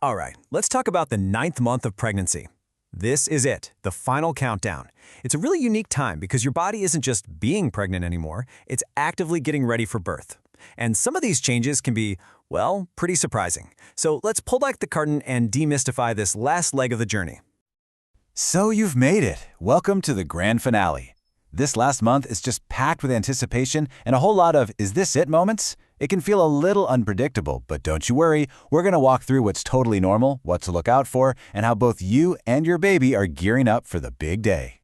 All right, let's talk about the ninth month of pregnancy. This is it, the final countdown. It's a really unique time because your body isn't just being pregnant anymore, it's actively getting ready for birth. And some of these changes can be, well, pretty surprising. So let's pull back the curtain and demystify this last leg of the journey. So you've made it. Welcome to the grand finale. This last month is just packed with anticipation and a whole lot of "is this it" moments. It can feel a little unpredictable, but don't you worry, we're going to walk through what's totally normal, what to look out for, and how both you and your baby are gearing up for the big day.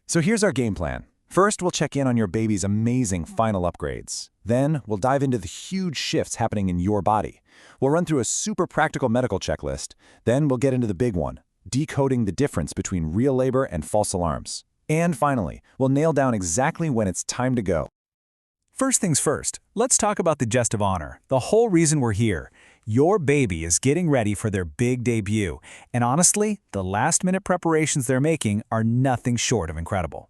So here's our game plan. First, we'll check in on your baby's amazing final upgrades. Then, we'll dive into the huge shifts happening in your body. We'll run through a super practical medical checklist. Then, we'll get into the big one, decoding the difference between real labor and false alarms. And finally, we'll nail down exactly when it's time to go. First things first, let's talk about the guest of honor, the whole reason we're here. Your baby is getting ready for their big debut, and honestly, the last-minute preparations they're making are nothing short of incredible.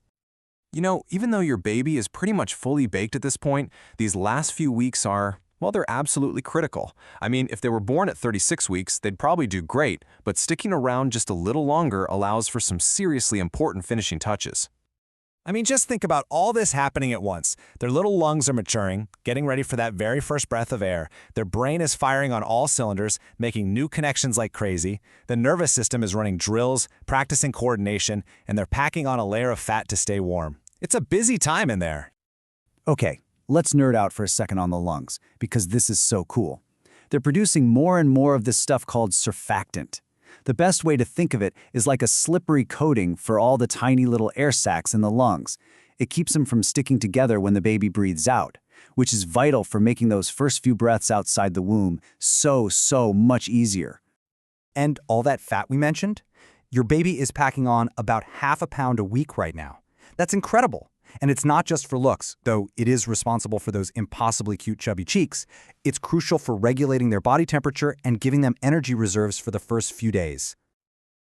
You know, even though your baby is pretty much fully baked at this point, these last few weeks are, well, they're absolutely critical. I mean, if they were born at 36 weeks, they'd probably do great, but sticking around just a little longer allows for some seriously important finishing touches. I mean, just think about all this happening at once. Their little lungs are maturing, getting ready for that very first breath of air. Their brain is firing on all cylinders, making new connections like crazy. The nervous system is running drills, practicing coordination, and they're packing on a layer of fat to stay warm. It's a busy time in there. Okay, let's nerd out for a second on the lungs, because this is so cool. They're producing more and more of this stuff called surfactant. The best way to think of it is like a slippery coating for all the tiny little air sacs in the lungs. It keeps them from sticking together when the baby breathes out, which is vital for making those first few breaths outside the womb so much easier. And all that fat we mentioned? Your baby is packing on about half a pound a week right now. That's incredible. And it's not just for looks, though it is responsible for those impossibly cute chubby cheeks. It's crucial for regulating their body temperature and giving them energy reserves for the first few days.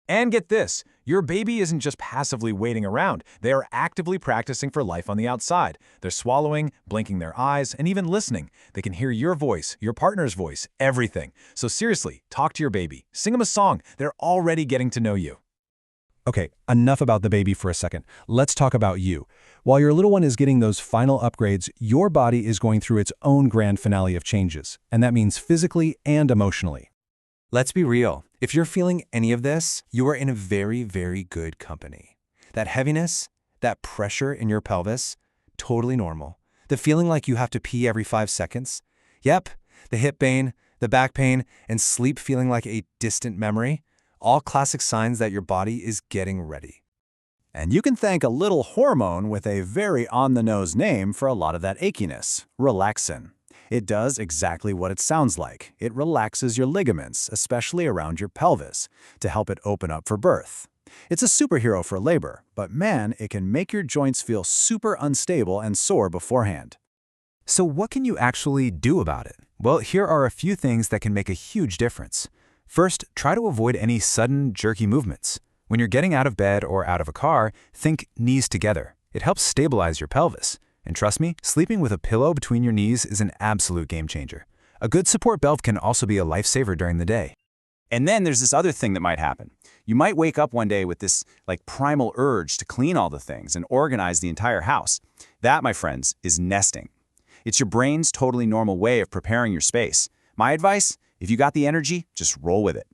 And get this, your baby isn't just passively waiting around. They are actively practicing for life on the outside. They're swallowing, blinking their eyes, and even listening. They can hear your voice, your partner's voice, everything. So seriously, talk to your baby. Sing them a song. They're already getting to know you. Okay, enough about the baby for a second. Let's talk about you. While your little one is getting those final upgrades, your body is going through its own grand finale of changes, and that means physically and emotionally. Let's be real. If you're feeling any of this, you are in a very good company. That heaviness, that pressure in your pelvis, totally normal. The feeling like you have to pee every 5 seconds. Yep, the hip pain, the back pain, and sleep feeling like a distant memory. All classic signs that your body is getting ready. And you can thank a little hormone with a very on-the-nose name for a lot of that achiness, relaxin. It does exactly what it sounds like. It relaxes your ligaments, especially around your pelvis, to help it open up for birth. It's a superhero for labor, but man, it can make your joints feel super unstable and sore beforehand. So what can you actually do about it? Well, here are a few things that can make a huge difference. First, try to avoid any sudden, jerky movements. When you're getting out of bed or out of a car, think knees together. It helps stabilize your pelvis. And trust me, sleeping with a pillow between your knees is an absolute game changer. A good support belt can also be a lifesaver during the day. And then there's this other thing that might happen. You might wake up one day with this primal urge to clean all the things and organize the entire house. That, my friends, is nesting. It's your brain's totally normal way of preparing your space. My advice? If you got the energy, just roll with it.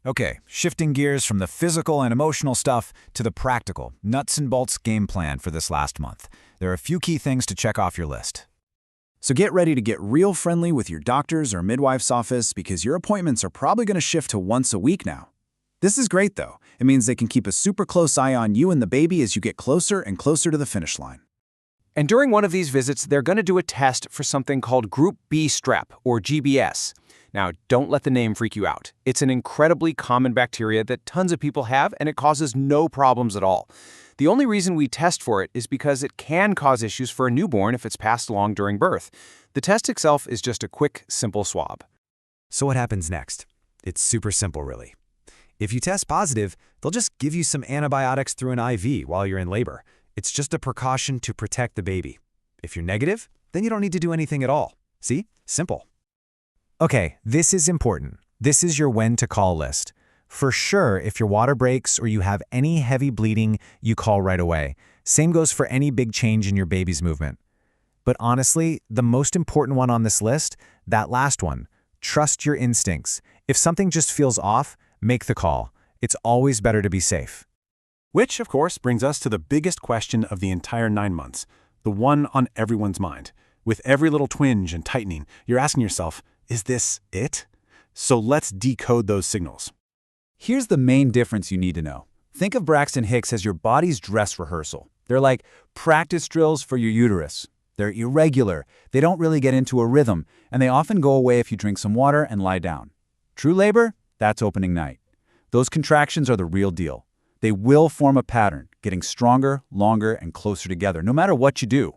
Okay, shifting gears from the physical and emotional stuff to the practical, nuts and bolts game plan for this last month. There are a few key things to check off your list. So get ready to get real friendly with your doctor's or midwife's office because your appointments are probably going to shift to once a week now. This is great though. It means they can keep a super close eye on you and the baby as you get closer and closer to the finish line. And during one of these visits, they're going to do a test for something called Group B strep, or GBS. Now, don't let the name freak you out. It's an incredibly common bacteria that tons of people have, and it causes no problems at all. The only reason we test for it is because it can cause issues for a newborn if it's passed along during birth. The test itself is just a quick, simple swab. So what happens next? It's super simple, really. If you test positive, they'll just give you some antibiotics through an IV while you're in labor. It's just a precaution to protect the baby. If you're negative, then you don't need to do anything at all. See? Simple. Okay, this is important. This is your when to call list. For sure, if your water breaks or you have any heavy bleeding, you call right away. Same goes for any big change in your baby's movement. But honestly, the most important one on this list, that last one, trust your instincts. If something just feels off, make the call. It's always better to be safe. Which, of course, brings us to the biggest question of the entire 9 months, the one on everyone's mind. With every little twinge and tightening, you're asking yourself, is this it? So let's decode those signals. Here's the main difference you need to know. Think of Braxton Hicks as your body's dress rehearsal. They're like practice drills for your uterus. They're irregular, they don't really get into a rhythm, and they often go away if you drink some water and lie down. True labor? That's opening night. Those contractions are the real deal. They will form a pattern, getting stronger, longer, and closer together, no matter what you do.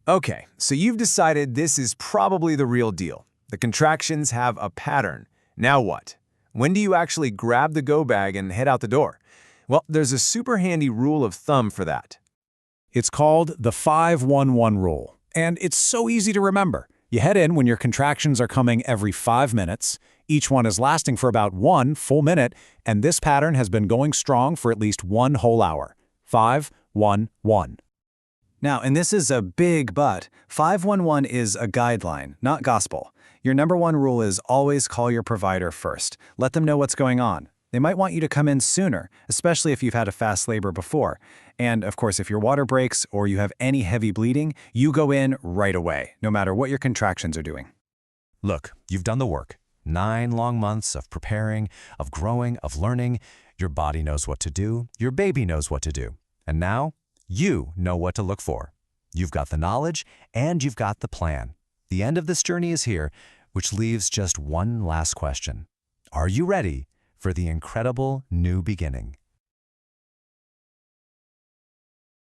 Okay, so you've decided this is probably the real deal. The contractions have a pattern. Now what? When do you actually grab the go bag and head out the door? Well, there's a super handy rule of thumb for that. It's called the 5-1-1 rule, and it's so easy to remember. You head in when your contractions are coming every 5 minutes. Each one is lasting for about 1 full minute, and this pattern has been going strong for at least 1 whole hour. 5-1-1. Now, and this is a big but, 511 is a guideline, not gospel. Your number one rule is always call your provider first. Let them know what's going on. They might want you to come in sooner, especially if you've had a fast labor before. And of course, if your water breaks or you have any heavy bleeding, you go in right away, no matter what your contractions are doing. Look, you've done the work. 9 long months of preparing, of growing, of learning. Your body knows what to do. Your baby knows what to do. And now, you know what to look for. You've got the knowledge and you've got the plan. The end of this journey is here, which leaves just one last question. Are you ready for the incredible new beginning?